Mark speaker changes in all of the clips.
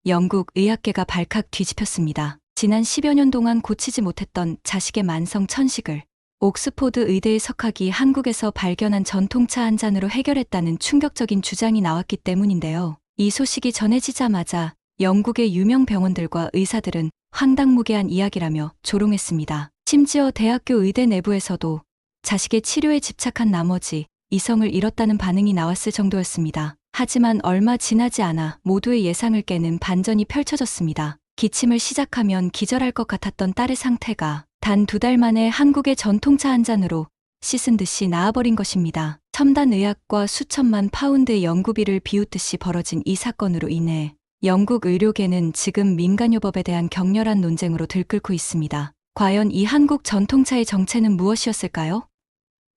Speaker 1: 영국 의학계가 발칵 뒤집혔습니다. 지난 10여 년 동안 고치지 못했던 자식의 만성 천식을 옥스포드 의대의 석학이 한국에서 발견한 전통차 한 잔으로 해결했다는 충격적인 주장이 나왔기 때문인데요. 이 소식이 전해지자마자 영국의 유명 병원들과 의사들은 황당무계한 이야기라며 조롱했습니다. 심지어 대학교 의대 내부에서도 자식의 치료에 집착한 나머지 이성을 잃었다는 반응이 나왔을 정도였습니다. 하지만 얼마 지나지 않아 모두의 예상을 깨는 반전이 펼쳐졌습니다. 기침을 시작하면 기절할 것 같았던 딸의 상태가 단 2달 만에 한국의 전통차 한 잔으로 씻은 듯이 나아버린 것입니다. 첨단 의학과 수천만 파운드의 연구비를 비웃듯이 벌어진 이 사건으로 인해 영국 의료계는 지금 민간요법에 대한 격렬한 논쟁으로 들끓고 있습니다. 과연 이 한국 전통차의 정체는 무엇이었을까요?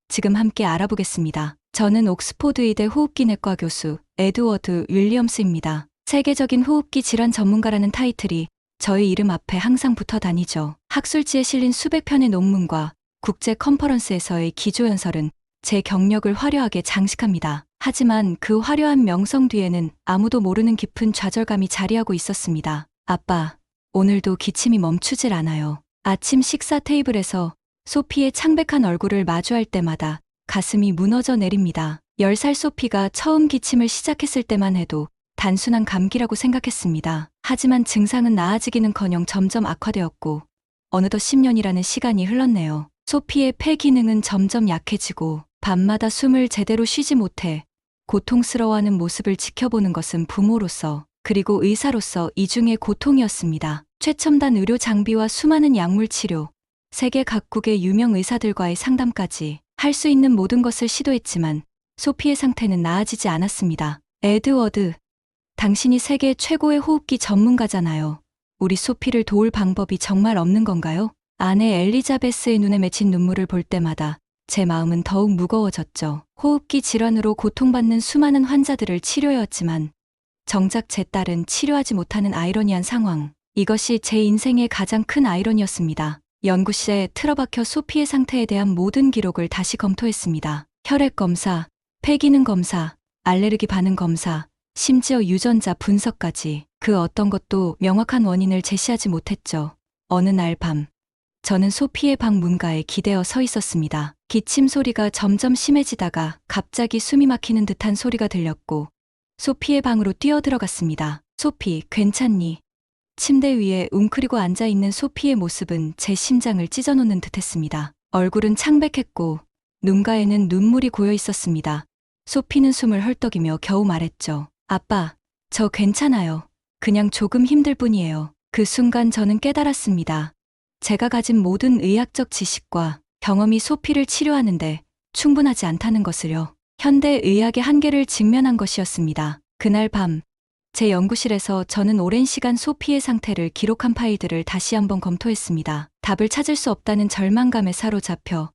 Speaker 1: 지금 함께 알아보겠습니다. 저는 옥스포드 의대 호흡기내과 교수 에드워드 윌리엄스입니다. 세계적인 호흡기 질환 전문가라는 타이틀이 저의 이름 앞에 항상 붙어 다니죠. 학술지에 실린 수백 편의 논문과 국제 컨퍼런스에서의 기조연설은 제 경력을 화려하게 장식합니다. 하지만 그 화려한 명성 뒤에는 아무도 모르는 깊은 좌절감이 자리하고 있었습니다. 아빠, 오늘도 기침이 멈추질 않아요. 아침 식사 테이블에서 소피의 창백한 얼굴을 마주할 때마다 가슴이 무너져 내립니다. 10살 소피가 처음 기침을 시작했을 때만 해도 단순한 감기라고 생각했습니다. 하지만 증상은 나아지기는커녕 점점 악화되었고 어느덧 10년이라는 시간이 흘렀네요. 소피의 폐 기능은 점점 약해지고 밤마다 숨을 제대로 쉬지 못해 고통스러워하는 모습을 지켜보는 것은 부모로서 그리고 의사로서 이중의 고통이었습니다. 최첨단 의료 장비와 수많은 약물 치료, 세계 각국의 유명 의사들과의 상담까지 할 수 있는 모든 것을 시도했지만 소피의 상태는 나아지지 않았습니다. 에드워드, 당신이 세계 최고의 호흡기 전문가잖아요. 우리 소피를 도울 방법이 정말 없는 건가요? 아내 엘리자베스의 눈에 맺힌 눈물을 볼 때마다 제 마음은 더욱 무거워졌죠. 호흡기 질환으로 고통받는 수많은 환자들을 치료해왔지만 정작 제 딸은 치료하지 못하는 아이러니한 상황. 이것이 제 인생의 가장 큰 아이러니였습니다. 연구실에 틀어박혀 소피의 상태에 대한 모든 기록을 다시 검토했습니다. 혈액 검사, 폐기능 검사, 알레르기 반응 검사, 심지어 유전자 분석까지 그 어떤 것도 명확한 원인을 제시하지 못했죠. 어느 날 밤, 저는 소피의 방 문가에 기대어 서 있었습니다. 기침 소리가 점점 심해지다가 갑자기 숨이 막히는 듯한 소리가 들렸고 소피의 방으로 뛰어들어갔습니다. 소피, 괜찮니? 침대 위에 웅크리고 앉아있는 소피의 모습은 제 심장을 찢어놓는 듯했습니다. 얼굴은 창백했고 눈가에는 눈물이 고여 있었습니다. 소피는 숨을 헐떡이며 겨우 말했죠. 아빠, 저 괜찮아요. 그냥 조금 힘들 뿐이에요. 그 순간 저는 깨달았습니다. 제가 가진 모든 의학적 지식과 경험이 소피를 치료하는데 충분하지 않다는 것을요. 현대 의학의 한계를 직면한 것이었습니다. 그날 밤, 제 연구실에서 저는 오랜 시간 소피의 상태를 기록한 파일들을 다시 한번 검토했습니다. 답을 찾을 수 없다는 절망감에 사로잡혀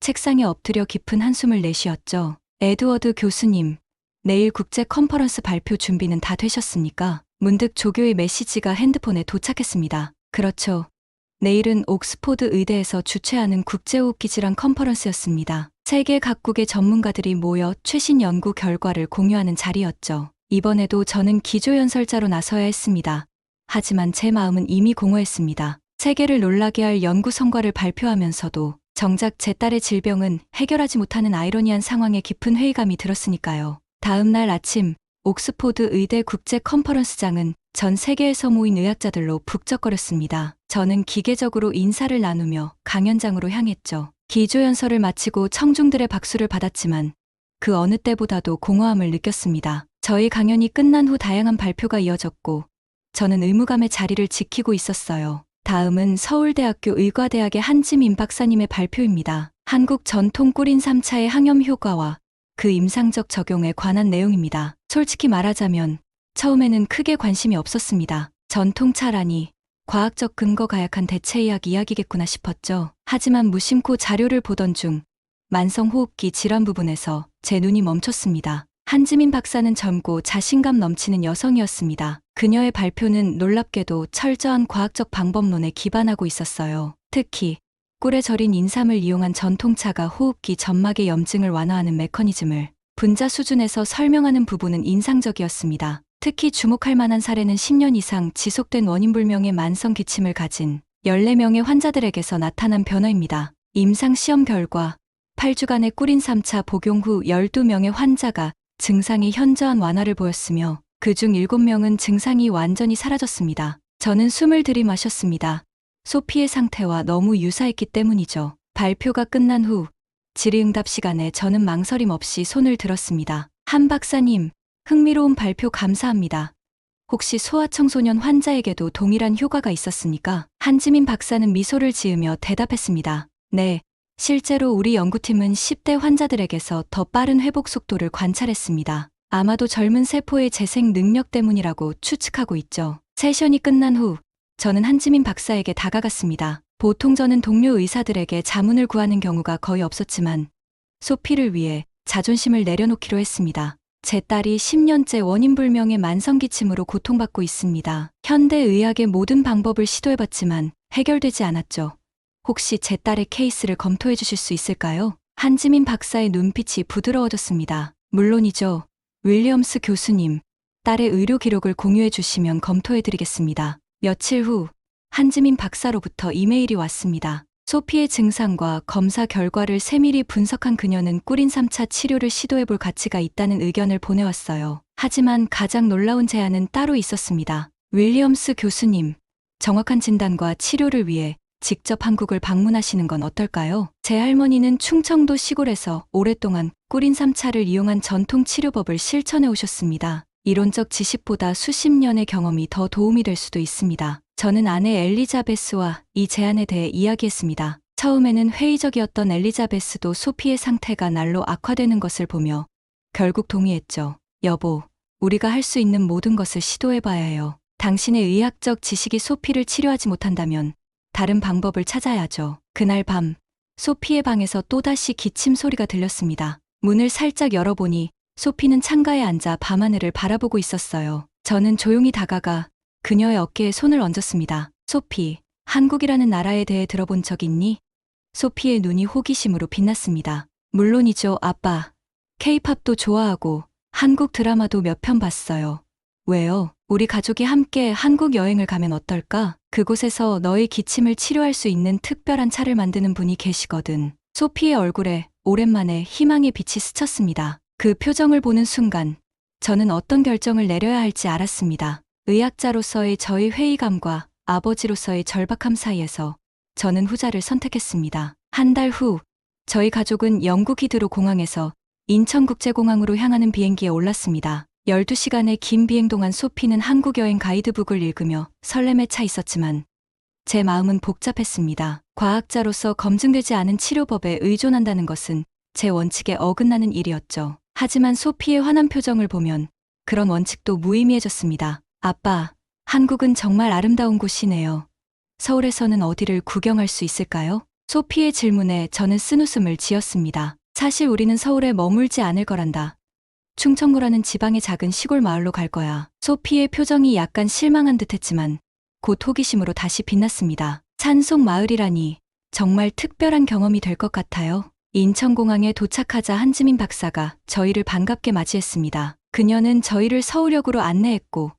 Speaker 1: 책상에 엎드려 깊은 한숨을 내쉬었죠. 에드워드 교수님, 내일 국제 컨퍼런스 발표 준비는 다 되셨습니까? 문득 조교의 메시지가 핸드폰에 도착했습니다. 그렇죠. 내일은 옥스포드 의대에서 주최하는 국제호흡기 질환 컨퍼런스였습니다. 세계 각국의 전문가들이 모여 최신 연구 결과를 공유하는 자리였죠. 이번에도 저는 기조연설자로 나서야 했습니다. 하지만 제 마음은 이미 공허했습니다. 세계를 놀라게 할 연구 성과를 발표하면서도 정작 제 딸의 질병은 해결하지 못하는 아이러니한 상황에 깊은 회의감이 들었으니까요. 다음 날 아침, 옥스포드 의대 국제 컨퍼런스장은 전 세계에서 모인 의학자들로 북적거렸습니다. 저는 기계적으로 인사를 나누며 강연장으로 향했죠. 기조연설을 마치고 청중들의 박수를 받았지만 그 어느 때보다도 공허함을 느꼈습니다. 저희 강연이 끝난 후 다양한 발표가 이어졌고 저는 의무감의 자리를 지키고 있었어요. 다음은 서울대학교 의과대학의 한지민 박사님의 발표입니다. 한국 전통 꿀인 3차의 항염 효과와 그 임상적 적용에 관한 내용입니다. 솔직히 말하자면 처음에는 크게 관심이 없었습니다. 전통차라니 과학적 근거가 약한 대체의학 이야기겠구나 싶었죠. 하지만 무심코 자료를 보던 중 만성호흡기 질환 부분에서 제 눈이 멈췄습니다. 한지민 박사는 젊고 자신감 넘치는 여성이었습니다. 그녀의 발표는 놀랍게도 철저한 과학적 방법론에 기반하고 있었어요. 특히 꿀에 절인 인삼을 이용한 전통차가 호흡기 점막의 염증을 완화하는 메커니즘을 분자 수준에서 설명하는 부분은 인상적이었습니다. 특히 주목할 만한 사례는 10년 이상 지속된 원인불명의 만성 기침을 가진 14명의 환자들에게서 나타난 변화입니다. 임상시험 결과 8주간의 꿀인 3차 복용 후 12명의 환자가 증상이 현저한 완화를 보였으며 그중 7명은 증상이 완전히 사라졌습니다. 저는 숨을 들이마셨습니다. 소피의 상태와 너무 유사했기 때문이죠. 발표가 끝난 후 질의응답 시간에 저는 망설임 없이 손을 들었습니다. 한 박사님, 흥미로운 발표 감사합니다. 혹시 소아청소년 환자에게도 동일한 효과가 있었습니까? 한지민 박사는 미소를 지으며 대답했습니다. 네, 실제로 우리 연구팀은 10대 환자들에게서 더 빠른 회복 속도를 관찰했습니다. 아마도 젊은 세포의 재생 능력 때문이라고 추측하고 있죠. 세션이 끝난 후 저는 한지민 박사에게 다가갔습니다. 보통 저는 동료 의사들에게 자문을 구하는 경우가 거의 없었지만 소피를 위해 자존심을 내려놓기로 했습니다. 제 딸이 10년째 원인불명의 만성기침으로 고통받고 있습니다. 현대의학의 모든 방법을 시도해봤지만 해결되지 않았죠. 혹시 제 딸의 케이스를 검토해 주실 수 있을까요? 한지민 박사의 눈빛이 부드러워졌습니다. 물론이죠. 윌리엄스 교수님, 딸의 의료 기록을 공유해 주시면 검토해 드리겠습니다. 며칠 후 한지민 박사로부터 이메일이 왔습니다. 소피의 증상과 검사 결과를 세밀히 분석한 그녀는 꿀인 3차 치료를 시도해볼 가치가 있다는 의견을 보내왔어요. 하지만 가장 놀라운 제안은 따로 있었습니다. 윌리엄스 교수님, 정확한 진단과 치료를 위해 직접 한국을 방문하시는 건 어떨까요? 제 할머니는 충청도 시골에서 오랫동안 꿀인 3차를 이용한 전통 치료법을 실천해 오셨습니다. 이론적 지식보다 수십 년의 경험이 더 도움이 될 수도 있습니다. 저는 아내 엘리자베스와 이 제안에 대해 이야기했습니다. 처음에는 회의적이었던 엘리자베스도 소피의 상태가 날로 악화되는 것을 보며 결국 동의했죠. 여보, 우리가 할 수 있는 모든 것을 시도해봐야 해요. 당신의 의학적 지식이 소피를 치료하지 못한다면 다른 방법을 찾아야죠. 그날 밤, 소피의 방에서 또다시 기침 소리가 들렸습니다. 문을 살짝 열어보니 소피는 창가에 앉아 밤하늘을 바라보고 있었어요. 저는 조용히 다가가 그녀의 어깨에 손을 얹었습니다. 소피, 한국이라는 나라에 대해 들어본 적 있니? 소피의 눈이 호기심으로 빛났습니다. 물론이죠, 아빠. K-팝도 좋아하고 한국 드라마도 몇 편 봤어요. 왜요? 우리 가족이 함께 한국 여행을 가면 어떨까? 그곳에서 너의 기침을 치료할 수 있는 특별한 차를 만드는 분이 계시거든. 소피의 얼굴에 오랜만에 희망의 빛이 스쳤습니다. 그 표정을 보는 순간 저는 어떤 결정을 내려야 할지 알았습니다. 의학자로서의 저의 회의감과 아버지로서의 절박함 사이에서 저는 후자를 선택했습니다. 한 달 후 저희 가족은 영국 히드로 공항에서 인천국제공항으로 향하는 비행기에 올랐습니다. 12시간의 긴 비행 동안 소피는 한국 여행 가이드북을 읽으며 설렘에 차 있었지만 제 마음은 복잡했습니다. 과학자로서 검증되지 않은 치료법에 의존한다는 것은 제 원칙에 어긋나는 일이었죠. 하지만 소피의 환한 표정을 보면 그런 원칙도 무의미해졌습니다. 아빠, 한국은 정말 아름다운 곳이네요. 서울에서는 어디를 구경할 수 있을까요? 소피의 질문에 저는 쓴웃음을 지었습니다. 사실 우리는 서울에 머물지 않을 거란다. 충청도라는 지방의 작은 시골 마을로 갈 거야. 소피의 표정이 약간 실망한 듯했지만 곧 호기심으로 다시 빛났습니다. 산속 마을이라니 정말 특별한 경험이 될 것 같아요. 인천공항에 도착하자 한지민 박사가 저희를 반갑게 맞이했습니다. 그녀는 저희를 서울역으로 안내했고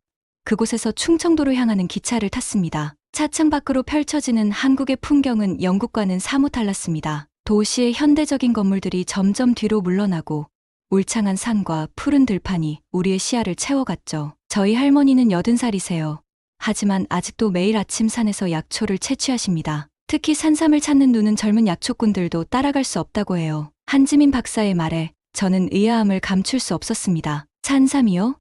Speaker 1: 그곳에서 충청도로 향하는 기차를 탔습니다. 차창 밖으로 펼쳐지는 한국의 풍경은 영국과는 사뭇 달랐습니다. 도시의 현대적인 건물들이 점점 뒤로 물러나고 울창한 산과 푸른 들판이 우리의 시야를 채워갔죠. 저희 할머니는 80살이세요. 하지만 아직도 매일 아침 산에서 약초를 채취하십니다. 특히 산삼을 찾는 눈은 젊은 약초꾼들도 따라갈 수 없다고 해요. 한지민 박사의 말에 저는 의아함을 감출 수 없었습니다. 산삼이요?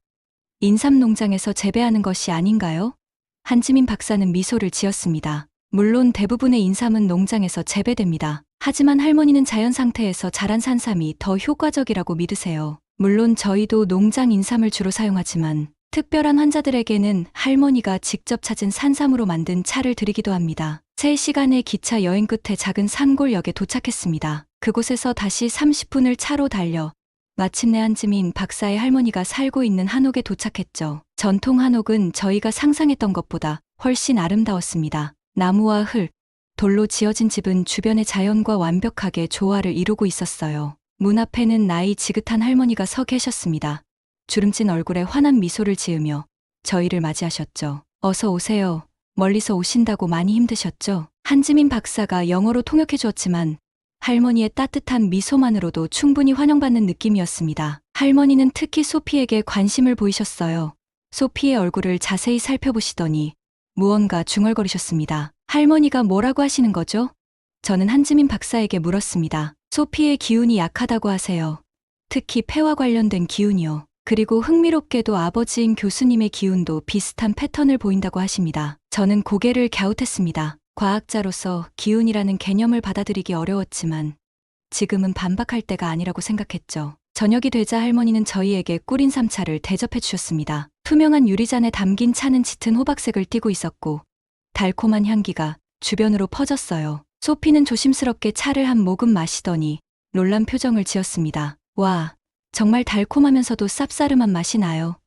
Speaker 1: 인삼 농장에서 재배하는 것이 아닌가요? 한지민 박사는 미소를 지었습니다. 물론 대부분의 인삼은 농장에서 재배됩니다. 하지만 할머니는 자연 상태에서 자란 산삼이 더 효과적이라고 믿으세요. 물론 저희도 농장 인삼을 주로 사용하지만 특별한 환자들에게는 할머니가 직접 찾은 산삼으로 만든 차를 드리기도 합니다. 3시간의 기차 여행 끝에 작은 산골역에 도착했습니다. 그곳에서 다시 30분을 차로 달려 마침내 한지민 박사의 할머니가 살고 있는 한옥에 도착했죠. 전통 한옥은 저희가 상상했던 것보다 훨씬 아름다웠습니다. 나무와 흙, 돌로 지어진 집은 주변의 자연과 완벽하게 조화를 이루고 있었어요. 문 앞에는 나이 지긋한 할머니가 서 계셨습니다. 주름진 얼굴에 환한 미소를 지으며 저희를 맞이하셨죠. 어서 오세요. 멀리서 오신다고 많이 힘드셨죠? 한지민 박사가 영어로 통역해 주었지만 할머니의 따뜻한 미소만으로도 충분히 환영받는 느낌이었습니다. 할머니는 특히 소피에게 관심을 보이셨어요. 소피의 얼굴을 자세히 살펴보시더니 무언가 중얼거리셨습니다. 할머니가 뭐라고 하시는 거죠? 저는 한지민 박사에게 물었습니다. 소피의 기운이 약하다고 하세요. 특히 폐와 관련된 기운이요. 그리고 흥미롭게도 아버지인 교수님의 기운도 비슷한 패턴을 보인다고 하십니다. 저는 고개를 갸웃했습니다. 과학자로서 기운이라는 개념을 받아들이기 어려웠지만 지금은 반박할 때가 아니라고 생각했죠. 저녁이 되자 할머니는 저희에게 꿀인 3차를 대접해 주셨습니다. 투명한 유리잔에 담긴 차는 짙은 호박색을 띠고 있었고 달콤한 향기가 주변으로 퍼졌어요. 소피는 조심스럽게 차를 한 모금 마시더니 놀란 표정을 지었습니다. 와, 정말 달콤하면서도 쌉싸름한 맛이 나요.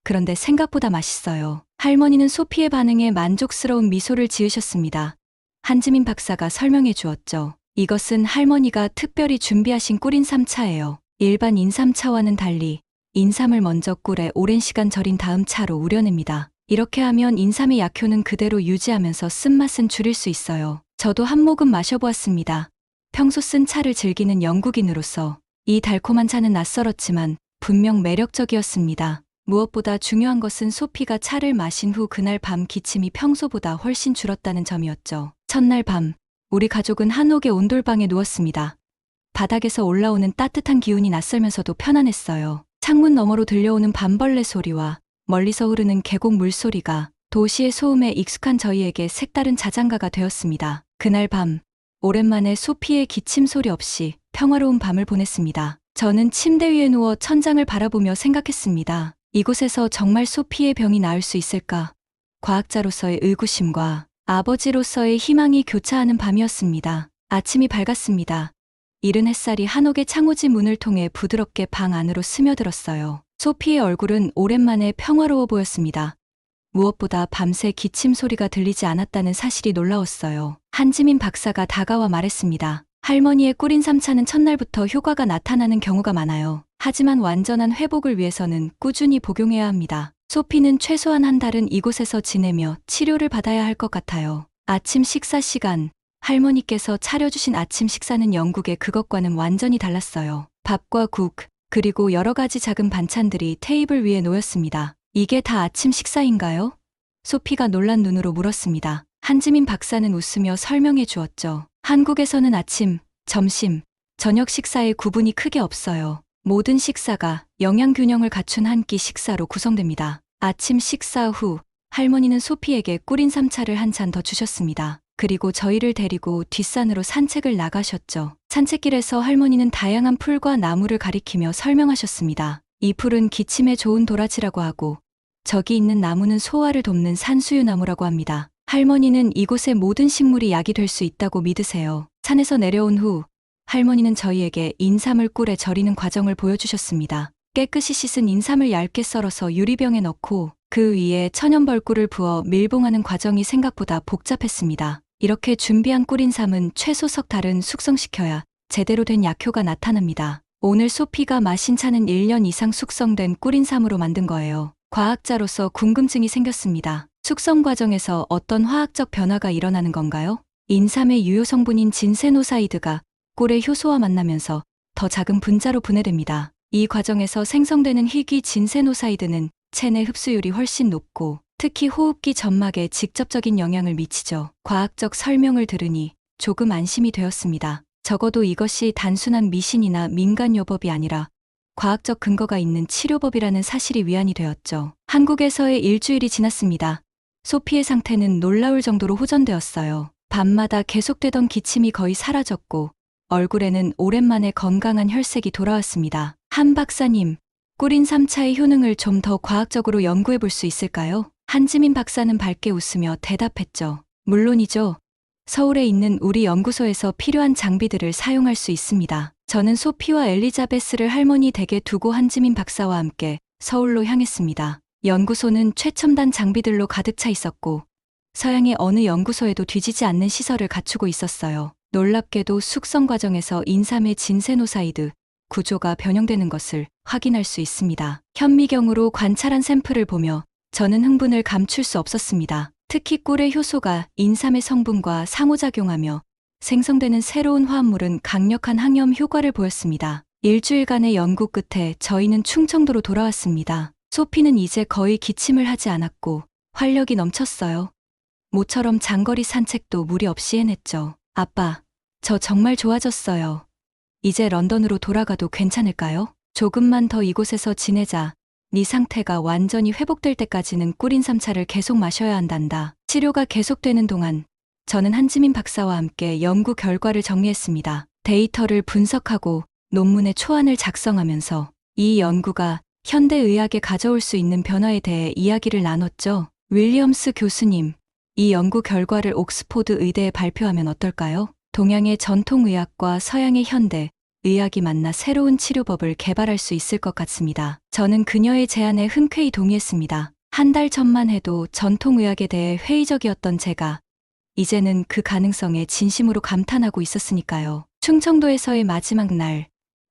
Speaker 1: 그런데 생각보다 맛있어요. 할머니는 소피의 반응에 만족스러운 미소를 지으셨습니다. 한지민 박사가 설명해 주었죠. 이것은 할머니가 특별히 준비하신 꿀인 3차예요. 일반 인삼차와는 달리 인삼을 먼저 꿀에 오랜 시간 절인 다음 차로 우려냅니다. 이렇게 하면 인삼의 약효는 그대로 유지하면서 쓴맛은 줄일 수 있어요. 저도 한 모금 마셔보았습니다. 평소 쓴 차를 즐기는 영국인으로서 이 달콤한 차는 낯설었지만 분명 매력적이었습니다. 무엇보다 중요한 것은 소피가 차를 마신 후 그날 밤 기침이 평소보다 훨씬 줄었다는 점이었죠. 첫날 밤, 우리 가족은 한옥의 온돌방에 누웠습니다. 바닥에서 올라오는 따뜻한 기운이 낯설면서도 편안했어요. 창문 너머로 들려오는 밤벌레 소리와 멀리서 흐르는 계곡 물소리가 도시의 소음에 익숙한 저희에게 색다른 자장가가 되었습니다. 그날 밤, 오랜만에 소피의 기침 소리 없이 평화로운 밤을 보냈습니다. 저는 침대 위에 누워 천장을 바라보며 생각했습니다. 이곳에서 정말 소피의 병이 나을 수 있을까? 과학자로서의 의구심과 아버지로서의 희망이 교차하는 밤이었습니다. 아침이 밝았습니다. 이른 햇살이 한옥의 창호지 문을 통해 부드럽게 방 안으로 스며들었어요. 소피의 얼굴은 오랜만에 평화로워 보였습니다. 무엇보다 밤새 기침 소리가 들리지 않았다는 사실이 놀라웠어요. 한지민 박사가 다가와 말했습니다. 할머니의 꿀인 3차는 첫날부터 효과가 나타나는 경우가 많아요. 하지만 완전한 회복을 위해서는 꾸준히 복용해야 합니다. 소피는 최소한 한 달은 이곳에서 지내며 치료를 받아야 할 것 같아요. 아침 식사 시간, 할머니께서 차려주신 아침 식사는 영국의 그것과는 완전히 달랐어요. 밥과 국, 그리고 여러 가지 작은 반찬들이 테이블 위에 놓였습니다. 이게 다 아침 식사인가요? 소피가 놀란 눈으로 물었습니다. 한지민 박사는 웃으며 설명해 주었죠. 한국에서는 아침, 점심, 저녁 식사의 구분이 크게 없어요. 모든 식사가 영양 균형을 갖춘 한 끼 식사로 구성됩니다. 아침 식사 후 할머니는 소피에게 꿀인 3차를 한 잔 더 주셨습니다. 그리고 저희를 데리고 뒷산으로 산책을 나가셨죠. 산책길에서 할머니는 다양한 풀과 나무를 가리키며 설명하셨습니다. 이 풀은 기침에 좋은 도라지라고 하고 저기 있는 나무는 소화를 돕는 산수유나무라고 합니다. 할머니는 이곳의 모든 식물이 약이 될 수 있다고 믿으세요. 산에서 내려온 후 할머니는 저희에게 인삼을 꿀에 절이는 과정을 보여주셨습니다. 깨끗이 씻은 인삼을 얇게 썰어서 유리병에 넣고 그 위에 천연벌꿀을 부어 밀봉하는 과정이 생각보다 복잡했습니다. 이렇게 준비한 꿀인삼은 최소 석 달은 숙성시켜야 제대로 된 약효가 나타납니다. 오늘 소피가 마신 차는 1년 이상 숙성된 꿀인삼으로 만든 거예요. 과학자로서 궁금증이 생겼습니다. 숙성 과정에서 어떤 화학적 변화가 일어나는 건가요? 인삼의 유효 성분인 진세노사이드가 꿀의 효소와 만나면서 더 작은 분자로 분해됩니다. 이 과정에서 생성되는 희귀 진세노사이드는 체내 흡수율이 훨씬 높고 특히 호흡기 점막에 직접적인 영향을 미치죠. 과학적 설명을 들으니 조금 안심이 되었습니다. 적어도 이것이 단순한 미신이나 민간요법이 아니라 과학적 근거가 있는 치료법이라는 사실이 위안이 되었죠. 한국에서의 일주일이 지났습니다. 소피의 상태는 놀라울 정도로 호전되었어요. 밤마다 계속되던 기침이 거의 사라졌고 얼굴에는 오랜만에 건강한 혈색이 돌아왔습니다. 한 박사님, 꿀인 3차의 효능을 좀 더 과학적으로 연구해 볼 수 있을까요? 한지민 박사는 밝게 웃으며 대답했죠. 물론이죠. 서울에 있는 우리 연구소에서 필요한 장비들을 사용할 수 있습니다. 저는 소피와 엘리자베스를 할머니 댁에 두고 한지민 박사와 함께 서울로 향했습니다. 연구소는 최첨단 장비들로 가득 차 있었고 서양의 어느 연구소에도 뒤지지 않는 시설을 갖추고 있었어요. 놀랍게도 숙성 과정에서 인삼의 진세노사이드, 구조가 변형되는 것을 확인할 수 있습니다. 현미경으로 관찰한 샘플을 보며 저는 흥분을 감출 수 없었습니다. 특히 꿀의 효소가 인삼의 성분과 상호작용하며 생성되는 새로운 화합물은 강력한 항염 효과를 보였습니다. 일주일간의 연구 끝에 저희는 충청도로 돌아왔습니다. 소피는 이제 거의 기침을 하지 않았고 활력이 넘쳤어요. 모처럼 장거리 산책도 무리 없이 해냈죠. 아빠, 저 정말 좋아졌어요. 이제 런던으로 돌아가도 괜찮을까요? 조금만 더 이곳에서 지내자. 네 상태가 완전히 회복될 때까지는 꿀인삼차를 계속 마셔야 한단다. 치료가 계속되는 동안 저는 한지민 박사와 함께 연구 결과를 정리했습니다. 데이터를 분석하고 논문의 초안을 작성하면서 이 연구가 현대의학에 가져올 수 있는 변화에 대해 이야기를 나눴죠. 윌리엄스 교수님, 이 연구 결과를 옥스포드 의대에 발표하면 어떨까요? 동양의 전통의학과 서양의 현대 의학이 만나 새로운 치료법을 개발할 수 있을 것 같습니다. 저는 그녀의 제안에 흔쾌히 동의했습니다. 한 달 전만 해도 전통의학에 대해 회의적이었던 제가 이제는 그 가능성에 진심으로 감탄하고 있었으니까요. 충청도에서의 마지막 날,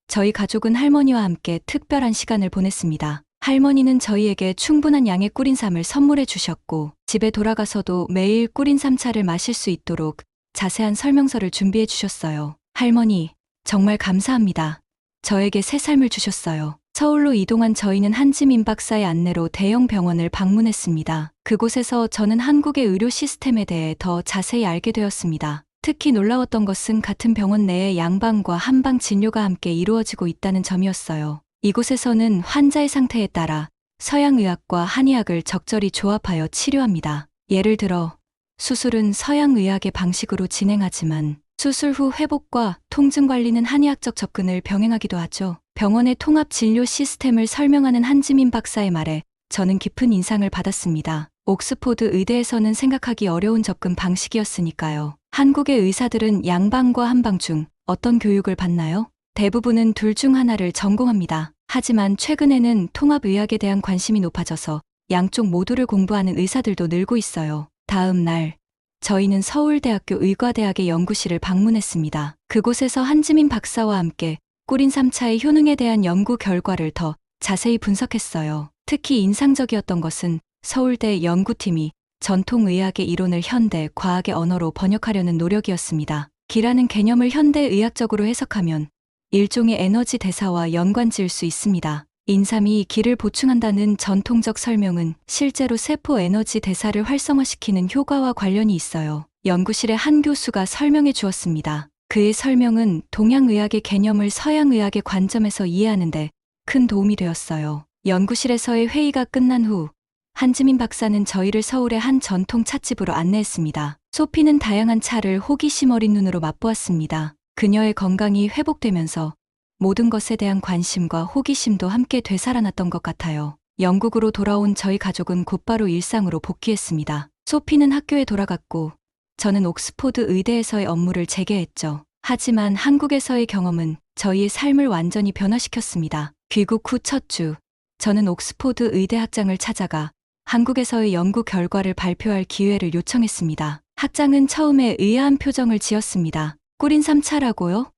Speaker 1: 저희 가족은 할머니와 함께 특별한 시간을 보냈습니다. 할머니는 저희에게 충분한 양의 꿀인삼을 선물해 주셨고 집에 돌아가서도 매일 꿀인삼차를 마실 수 있도록 자세한 설명서를 준비해 주셨어요. 할머니, 정말 감사합니다. 저에게 새 삶을 주셨어요. 서울로 이동한 저희는 한지민 박사의 안내로 대형 병원을 방문했습니다. 그곳에서 저는 한국의 의료 시스템에 대해 더 자세히 알게 되었습니다. 특히 놀라웠던 것은 같은 병원 내에 양방과 한방 진료가 함께 이루어지고 있다는 점이었어요. 이곳에서는 환자의 상태에 따라 서양의학과 한의학을 적절히 조합하여 치료합니다. 예를 들어 수술은 서양의학의 방식으로 진행하지만 수술 후 회복과 통증 관리는 한의학적 접근을 병행하기도 하죠. 병원의 통합 진료 시스템을 설명하는 한지민 박사의 말에 저는 깊은 인상을 받았습니다. 옥스포드 의대에서는 생각하기 어려운 접근 방식이었으니까요. 한국의 의사들은 양방과 한방 중 어떤 교육을 받나요? 대부분은 둘 중 하나를 전공합니다. 하지만 최근에는 통합의학에 대한 관심이 높아져서 양쪽 모두를 공부하는 의사들도 늘고 있어요. 다음 날, 저희는 서울대학교 의과대학의 연구실을 방문했습니다. 그곳에서 한지민 박사와 함께 꿀인삼차의 효능에 대한 연구 결과를 더 자세히 분석했어요. 특히 인상적이었던 것은 서울대 연구팀이 전통의학의 이론을 현대 과학의 언어로 번역하려는 노력이었습니다. 기라는 개념을 현대의학적으로 해석하면 일종의 에너지 대사와 연관지을 수 있습니다. 인삼이 기를 보충한다는 전통적 설명은 실제로 세포 에너지 대사를 활성화시키는 효과와 관련이 있어요. 연구실의 한 교수가 설명해 주었습니다. 그의 설명은 동양의학의 개념을 서양의학의 관점에서 이해하는데 큰 도움이 되었어요. 연구실에서의 회의가 끝난 후 한지민 박사는 저희를 서울의 한 전통 찻집으로 안내했습니다. 소피는 다양한 차를 호기심 어린 눈으로 맛보았습니다. 그녀의 건강이 회복되면서 모든 것에 대한 관심과 호기심도 함께 되살아났던 것 같아요. 영국으로 돌아온 저희 가족은 곧바로 일상으로 복귀했습니다. 소피는 학교에 돌아갔고 저는 옥스포드 의대에서의 업무를 재개했죠. 하지만 한국에서의 경험은 저희의 삶을 완전히 변화시켰습니다. 귀국 후 첫 주, 저는 옥스포드 의대 학장을 찾아가 한국에서의 연구 결과를 발표할 기회를 요청했습니다. 학장은 처음에 의아한 표정을 지었습니다. 꿀인삼차라고요?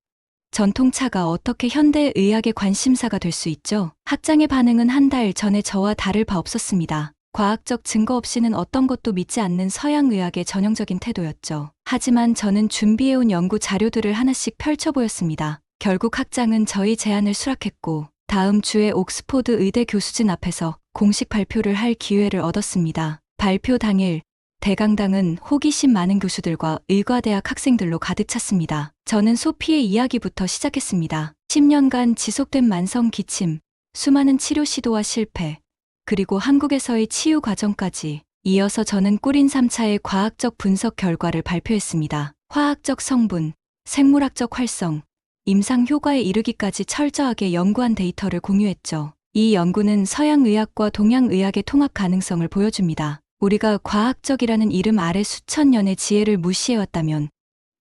Speaker 1: 전통차가 어떻게 현대의학의 관심사가 될 수 있죠? 학장의 반응은 한 달 전에 저와 다를 바 없었습니다. 과학적 증거 없이는 어떤 것도 믿지 않는 서양의학의 전형적인 태도였죠. 하지만 저는 준비해온 연구 자료들을 하나씩 펼쳐 보였습니다. 결국 학장은 저희 제안을 수락했고 다음 주에 옥스포드 의대 교수진 앞에서 공식 발표를 할 기회를 얻었습니다. 발표 당일 대강당은 호기심 많은 교수들과 의과대학 학생들로 가득 찼습니다. 저는 소피의 이야기부터 시작했습니다. 10년간 지속된 만성 기침, 수많은 치료 시도와 실패, 그리고 한국에서의 치유 과정까지 이어서 저는 꿀인삼차의 과학적 분석 결과를 발표했습니다. 화학적 성분, 생물학적 활성, 임상 효과에 이르기까지 철저하게 연구한 데이터를 공유했죠. 이 연구는 서양의학과 동양의학의 통합 가능성을 보여줍니다. 우리가 과학적이라는 이름 아래 수천 년의 지혜를 무시해왔다면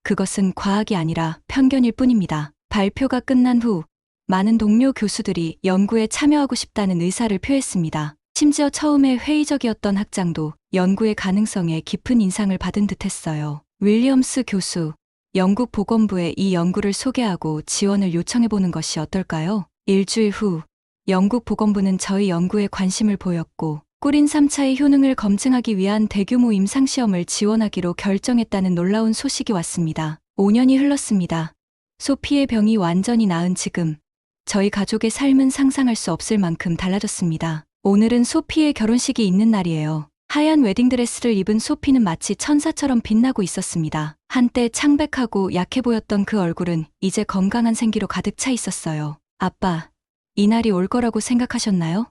Speaker 1: 그것은 과학이 아니라 편견일 뿐입니다. 발표가 끝난 후 많은 동료 교수들이 연구에 참여하고 싶다는 의사를 표했습니다. 심지어 처음에 회의적이었던 학장도 연구의 가능성에 깊은 인상을 받은 듯했어요. 윌리엄스 교수, 영국 보건부에 이 연구를 소개하고 지원을 요청해보는 것이 어떨까요? 일주일 후, 영국 보건부는 저희 연구에 관심을 보였고, 꿀인 3차의 효능을 검증하기 위한 대규모 임상시험을 지원하기로 결정했다는 놀라운 소식이 왔습니다. 5년이 흘렀습니다. 소피의 병이 완전히 나은 지금, 저희 가족의 삶은 상상할 수 없을 만큼 달라졌습니다. 오늘은 소피의 결혼식이 있는 날이에요. 하얀 웨딩드레스를 입은 소피는 마치 천사처럼 빛나고 있었습니다. 한때 창백하고 약해 보였던 그 얼굴은 이제 건강한 생기로 가득 차 있었어요. 아빠, 이 날이 올 거라고 생각하셨나요?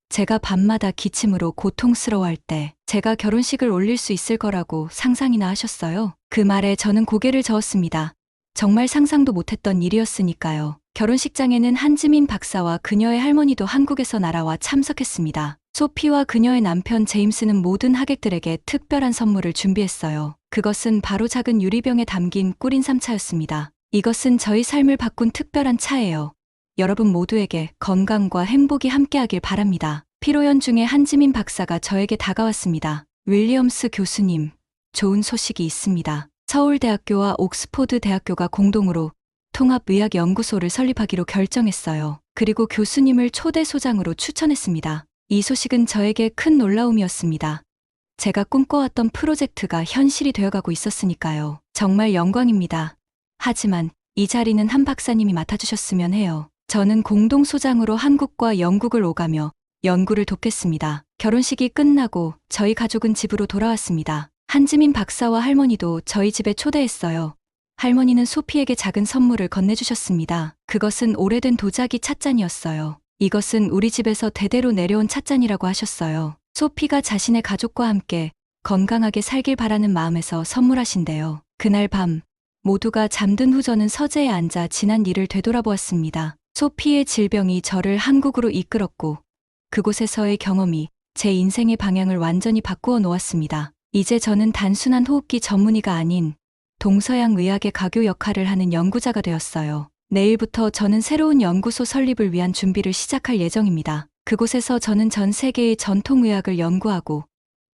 Speaker 1: 제가 밤마다 기침으로 고통스러워할 때 제가 결혼식을 올릴 수 있을 거라고 상상이나 하셨어요? 그 말에 저는 고개를 저었습니다. 정말 상상도 못했던 일이었으니까요. 결혼식장에는 한지민 박사와 그녀의 할머니도 한국에서 날아와 참석했습니다. 소피와 그녀의 남편 제임스는 모든 하객들에게 특별한 선물을 준비했어요. 그것은 바로 작은 유리병에 담긴 꿀인 3차였습니다. 이것은 저희 삶을 바꾼 특별한 차예요. 여러분 모두에게 건강과 행복이 함께하길 바랍니다. 피로연 중에 한지민 박사가 저에게 다가왔습니다. 윌리엄스 교수님, 좋은 소식이 있습니다. 서울대학교와 옥스포드 대학교가 공동으로 통합의학연구소를 설립하기로 결정했어요. 그리고 교수님을 초대 소장으로 추천했습니다. 이 소식은 저에게 큰 놀라움이었습니다. 제가 꿈꿔왔던 프로젝트가 현실이 되어가고 있었으니까요. 정말 영광입니다. 하지만 이 자리는 한 박사님이 맡아주셨으면 해요. 저는 공동소장으로 한국과 영국을 오가며 연구를 돕겠습니다. 결혼식이 끝나고 저희 가족은 집으로 돌아왔습니다. 한지민 박사와 할머니도 저희 집에 초대했어요. 할머니는 소피에게 작은 선물을 건네주셨습니다. 그것은 오래된 도자기 찻잔이었어요. 이것은 우리 집에서 대대로 내려온 찻잔이라고 하셨어요. 소피가 자신의 가족과 함께 건강하게 살길 바라는 마음에서 선물하신대요. 그날 밤, 모두가 잠든 후 저는 서재에 앉아 지난 일을 되돌아보았습니다. 소피의 질병이 저를 한국으로 이끌었고, 그곳에서의 경험이 제 인생의 방향을 완전히 바꾸어 놓았습니다. 이제 저는 단순한 호흡기 전문의가 아닌 동서양 의학의 가교 역할을 하는 연구자가 되었어요. 내일부터 저는 새로운 연구소 설립을 위한 준비를 시작할 예정입니다. 그곳에서 저는 전 세계의 전통의학을 연구하고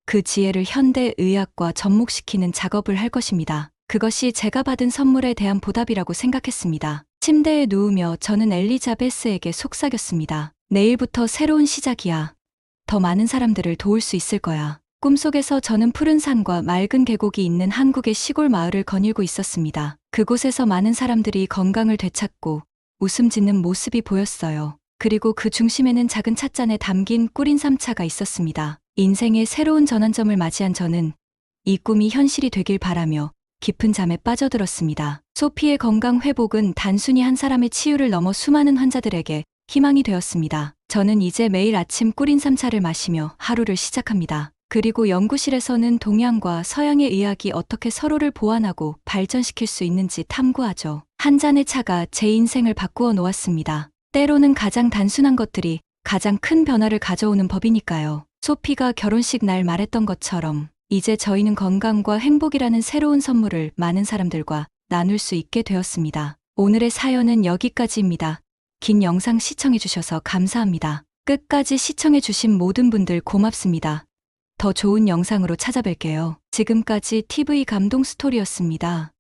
Speaker 1: 그 지혜를 현대 의학과 접목시키는 작업을 할 것입니다. 그것이 제가 받은 선물에 대한 보답이라고 생각했습니다. 침대에 누우며 저는 엘리자베스에게 속삭였습니다. 내일부터 새로운 시작이야. 더 많은 사람들을 도울 수 있을 거야. 꿈속에서 저는 푸른 산과 맑은 계곡이 있는 한국의 시골 마을을 거닐고 있었습니다. 그곳에서 많은 사람들이 건강을 되찾고 웃음 짓는 모습이 보였어요. 그리고 그 중심에는 작은 찻잔에 담긴 꿀인 3차가 있었습니다. 인생의 새로운 전환점을 맞이한 저는 이 꿈이 현실이 되길 바라며 깊은 잠에 빠져들었습니다. 소피의 건강 회복은 단순히 한 사람의 치유를 넘어 수많은 환자들에게 희망이 되었습니다. 저는 이제 매일 아침 꿀인 3차를 마시며 하루를 시작합니다. 그리고 연구실에서는 동양과 서양의 의학이 어떻게 서로를 보완하고 발전시킬 수 있는지 탐구하죠. 한 잔의 차가 제 인생을 바꾸어 놓았습니다. 때로는 가장 단순한 것들이 가장 큰 변화를 가져오는 법이니까요. 소피가 결혼식 날 말했던 것처럼 이제 저희는 건강과 행복이라는 새로운 선물을 많은 사람들과 나눌 수 있게 되었습니다. 오늘의 사연은 여기까지입니다. 긴 영상 시청해주셔서 감사합니다. 끝까지 시청해주신 모든 분들 고맙습니다. 더 좋은 영상으로 찾아뵐게요. 지금까지 TV 감동 스토리였습니다.